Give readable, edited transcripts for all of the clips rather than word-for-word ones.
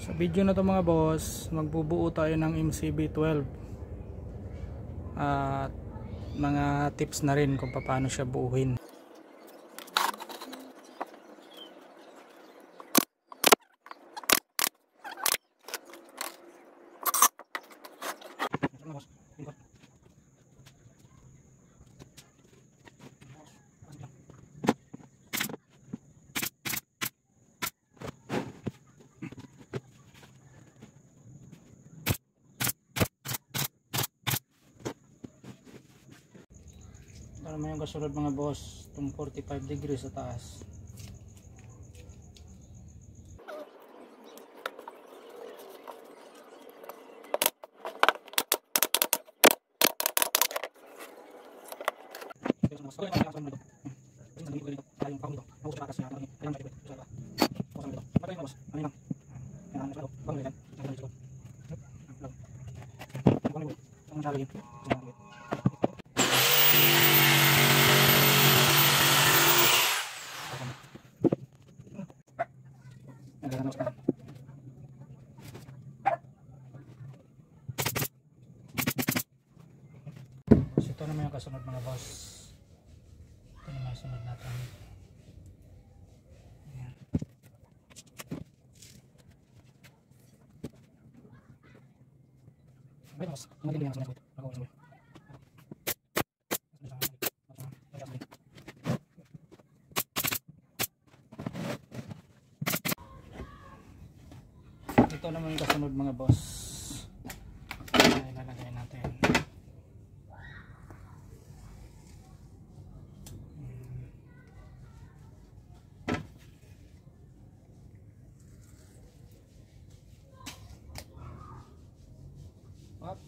Sa video na to mga boss, magbubuo tayo ng MCB12 at mga tips na rin kung paano siya buuhin. Ito naman yung kasunod mga boss, itong 45 degrees sa taas. Ito naman yung kasunod mga boss. Ito naman yung sunod natin. Ayan. Okay boss, magiging yan sunod. Ito naman yung kasunod mga boss. Ilalagay natin. Up.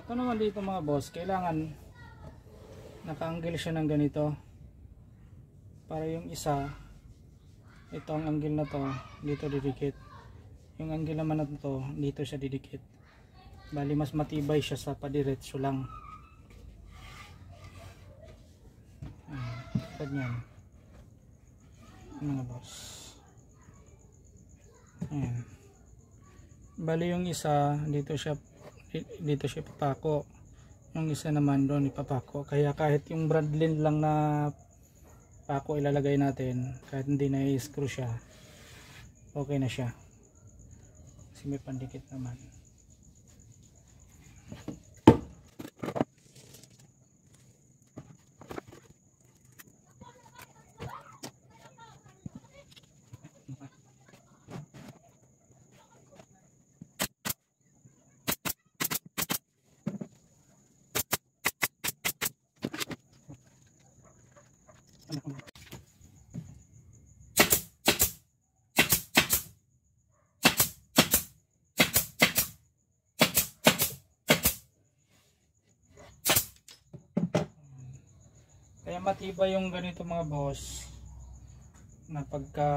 Ito naman dito mga boss, kailangan naka-angle siya ng ganito para yung isa, ito ang angle na to dito didikit, yung angle naman na to dito siya didikit, bali mas matibay siya sa padiretso lang. Ganyan mga boss. Ayan. Bali yung isa dito siya papako, yung isa naman doon ipapako, kaya kahit yung bradlin lang na pako ilalagay natin, kahit hindi na i-screw siya, okay na siya kasi may pandikit naman. Kaya matibay yung ganito mga boss na pagka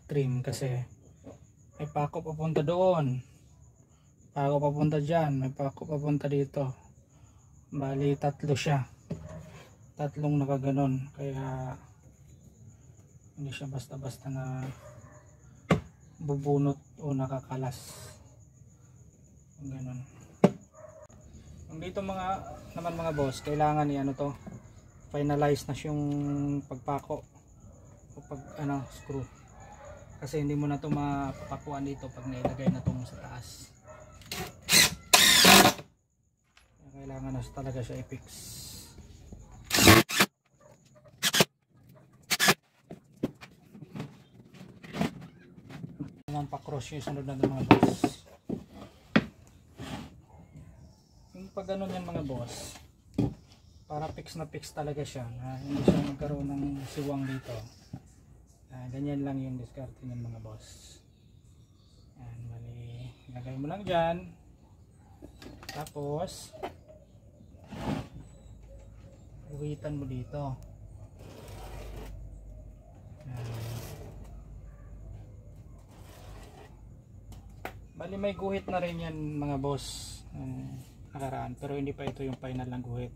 trim, kasi may pako papunta doon, pako papunta dyan, may pako papunta dito, bali tatlo siya, tatlong nakaganon, kaya hindi siya basta basta na bubunot o nakakalas, ganon. Dito naman mga boss, kailangan i-ano to, finalize na yung pagpako o screw, kasi hindi mo na to mapapakuan dito pag nailagay na tong sa taas. Kailangan na talaga siya i-fix. Naman pa-cross yung sunod na mga boss. Pag ganun yan mga boss, para fix na fix talaga siya, na hindi siya magkaroon ng siwang dito. Ganyan lang yung diskarte ng mga boss. Yan, bali, lagay mo lang dyan, tapos uwitan mo dito. Yan. Bali may guhit na rin yan mga boss, nakaraan, pero hindi pa ito yung final ng guhit.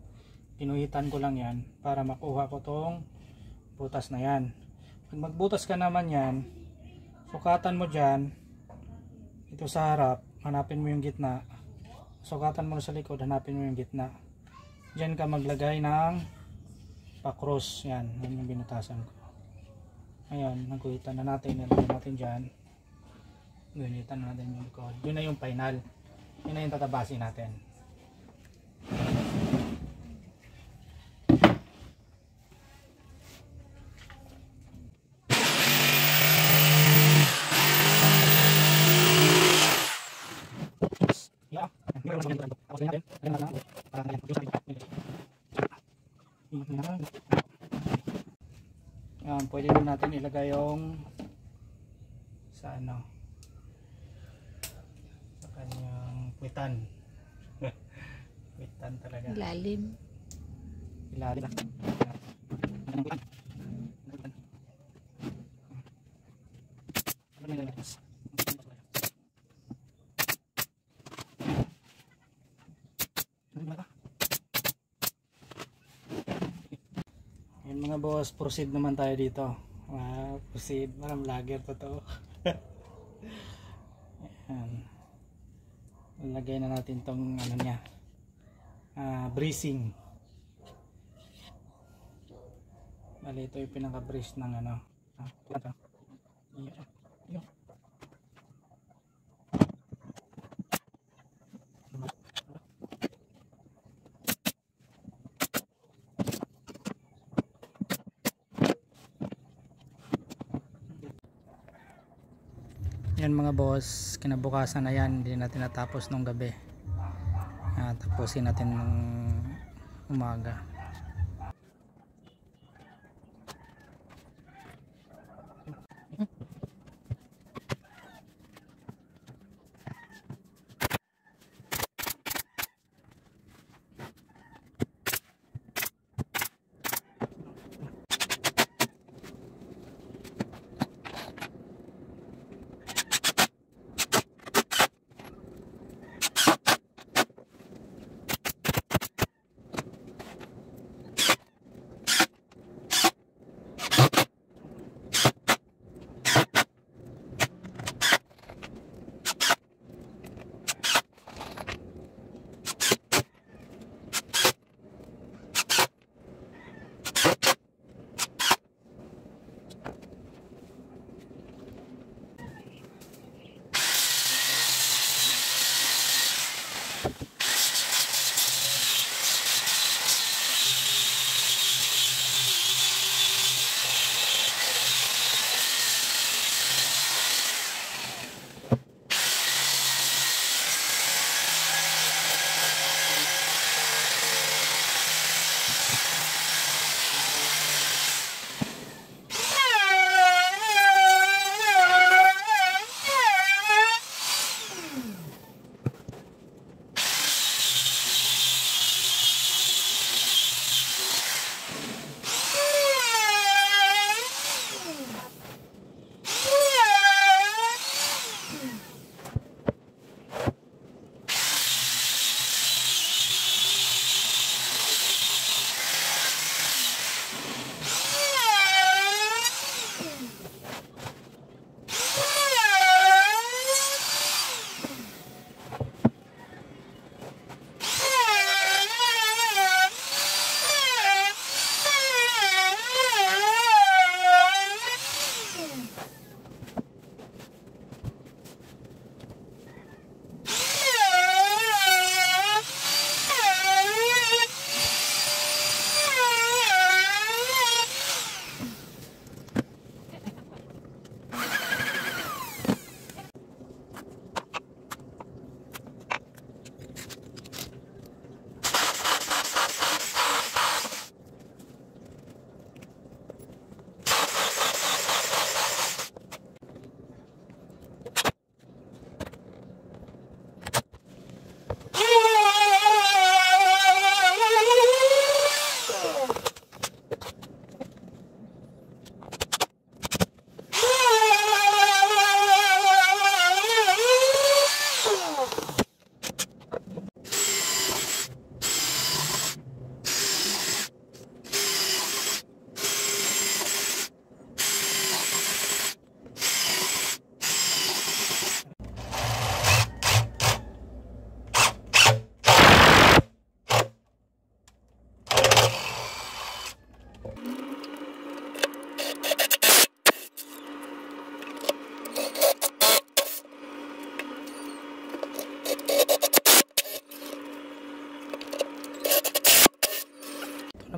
Ginuhitan ko lang yan para makuha ko tong butas na yan. Pag magbutas ka naman yan, sukatan mo dyan, ito sa harap, hanapin mo yung gitna, sukatan mo sa likod, hanapin mo yung gitna. Dyan ka maglagay ng pa-cross, yan yung binutasan ko. Ngayon, naguhitan na natin, nilagay natin dyan. Gunitan na natin yung likod. Yun na yung final. Yun na yung tatabasin natin. Yan, pwede din natin ilagay yung sa ano, kanyang kwitan. Kwitan talaga. Ilalim. Ilalim. Yan mga boss, proceed naman tayo dito. Proceed, maram lager totoo. Yan. Lagay na natin tong ano niya, bracing. Bali ito yung pinaka brace ng ano, yan mga boss, kinabukasan na yan, hindi natin natapos nung gabi. Tapusin natin nung umaga.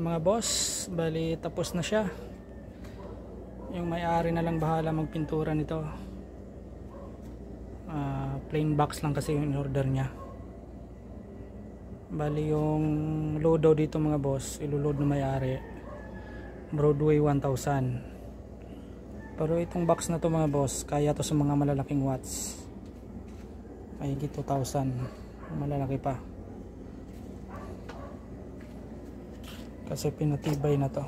mga boss, bali tapos na siya. Yung may-ari na lang bahala magpintura nito. Plain box lang kasi yung order niya. Bali yung load daw dito mga boss, iloload na may-ari, Broadway 1,000. Pero itong box na to mga boss, kaya to sa mga malalaking watts. Ay higit 2,000, malalaki pa. Kasi pinatibay na to.